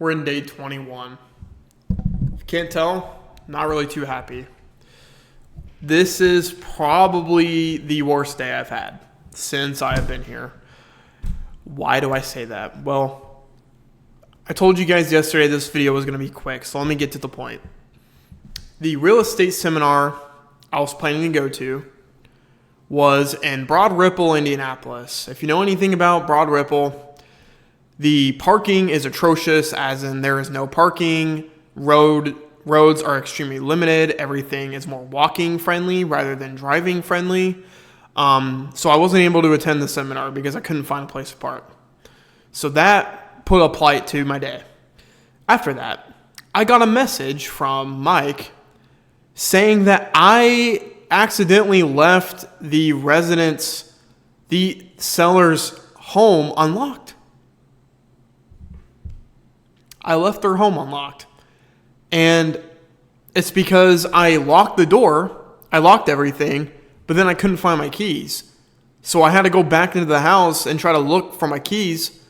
We're in day 21. If you can't tell, not really too happy. This is probably the worst day I've had since I have been here. Why do I say that? Well, I told you guys yesterday this video was going to be quick, so let me get to the point. The real estate seminar I was planning to go to was in Broad Ripple, Indianapolis. If you know anything about Broad Ripple, the parking is atrocious, as in there is no parking. Roads are extremely limited. Everything is more walking friendly rather than driving friendly. So I wasn't able to attend the seminar because I couldn't find a place to park. So that put a plight to my day. After that, I got a message from Mike saying that I accidentally left the seller's home unlocked. I left their home unlocked. And it's because I locked the door, I locked everything, but then I couldn't find my keys. So I had to go back into the house and try to look for my keys.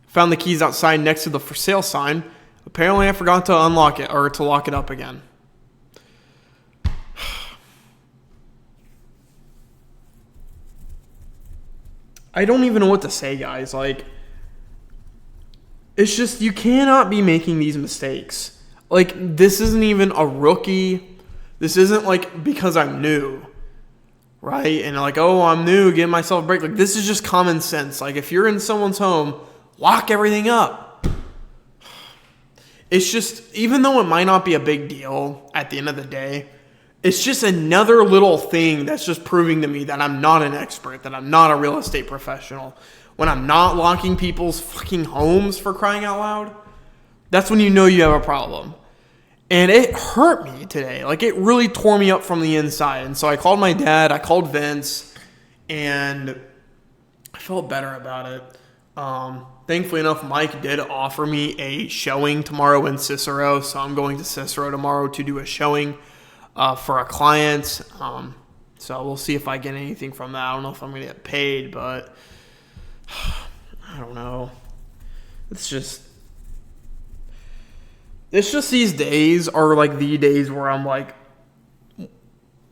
Found the keys outside next to the for sale sign. Apparently I forgot to unlock it or to lock it up again. I don't even know what to say, guys. It's just, you cannot be making these mistakes. This isn't even a rookie. This isn't because I'm new, right? And I'm new, give myself a break. This is just common sense. If you're in someone's home, lock everything up. It's just, even though it might not be a big deal at the end of the day, it's just another little thing that's just proving to me that I'm not an expert, that I'm not a real estate professional. When I'm not locking people's fucking homes, for crying out loud, that's when you know you have a problem. And it hurt me today. It really tore me up from the inside. And so I called my dad, I called Vince, and I felt better about it. Thankfully enough, Mike did offer me a showing tomorrow in Cicero. So I'm going to Cicero tomorrow to do a showing for a client. So we'll see if I get anything from that. I don't know if I'm going to get paid, but I don't know. It's just these days are the days where I'm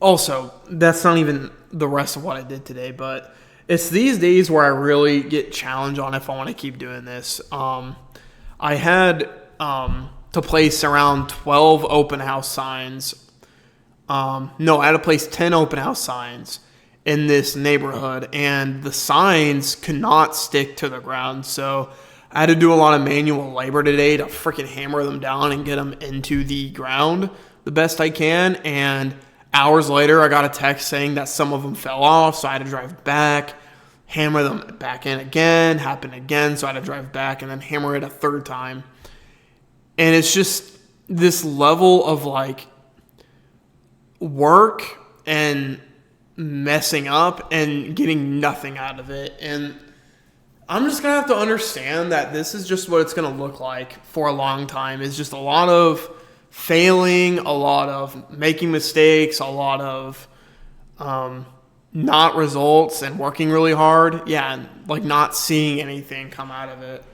also, that's not even the rest of what I did today, but it's these days where I really get challenged on if I want to keep doing this. I had to place around 12 open house signs. I had to place 10 open house signs in this neighborhood, and the signs could not stick to the ground. So I had to do a lot of manual labor today to freaking hammer them down and get them into the ground the best I can. And hours later, I got a text saying that some of them fell off, so I had to drive back, hammer them back in again, happened again, so I had to drive back and then hammer it a third time. And it's just this level of work and messing up and getting nothing out of it. And I'm just going to have to understand that this is just what it's going to look like for a long time. It's just a lot of failing, a lot of making mistakes, a lot of not results and working really hard. Yeah, and not seeing anything come out of it.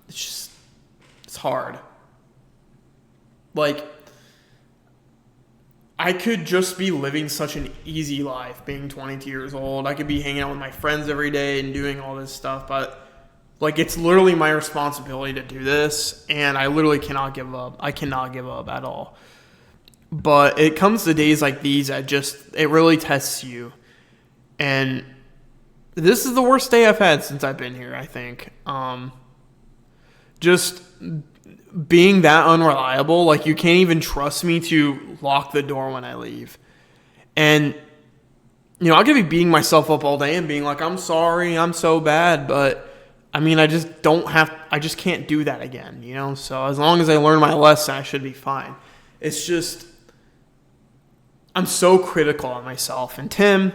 It's hard. I could just be living such an easy life being 22 years old. I could be hanging out with my friends every day and doing all this stuff, but it's literally my responsibility to do this, and I literally cannot give up. I cannot give up at all. But it comes to days like these that it really tests you. And this is the worst day I've had since I've been here, I think. Just being that unreliable, you can't even trust me to lock the door when I leave. And, I could be beating myself up all day and being I'm sorry, I'm so bad, but I just can't do that again, So as long as I learn my lesson, I should be fine. It's just, I'm so critical of myself. And Tim,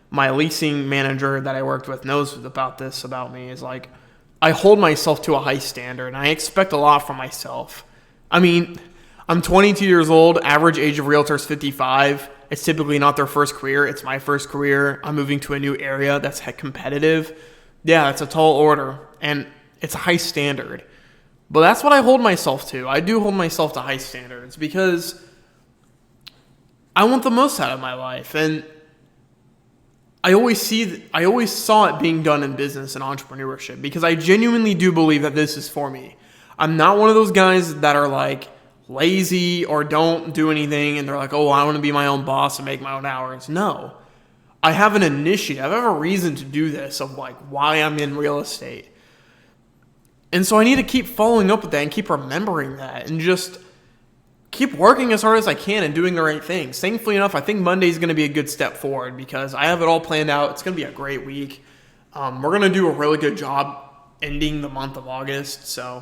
my leasing manager that I worked with, knows about me, is I hold myself to a high standard, and I expect a lot from myself. I'm 22 years old. Average age of realtor is 55. It's typically not their first career. It's my first career. I'm moving to a new area that's competitive. Yeah, it's a tall order, and it's a high standard. But that's what I hold myself to. I do hold myself to high standards because I want the most out of my life. And I always saw it being done in business and entrepreneurship because I genuinely do believe that this is for me. I'm not one of those guys that are like lazy or don't do anything and they're like, oh, I want to be my own boss and make my own hours. No. I have an initiative. I have a reason to do this of like why I'm in real estate. And so I need to keep following up with that and keep remembering that and just keep working as hard as I can and doing the right things. Thankfully enough, I think Monday is going to be a good step forward because I have it all planned out. It's going to be a great week. We're going to do a really good job ending the month of August. So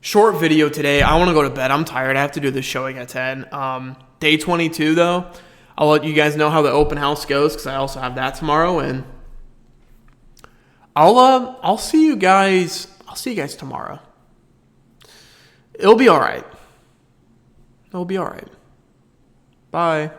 short video today. I want to go to bed. I'm tired. I have to do this showing at 10. Day 22 though. I'll let you guys know how the open house goes because I also have that tomorrow, and I'll see you guys. I'll see you guys tomorrow. It'll be all right. It'll be all right. Bye.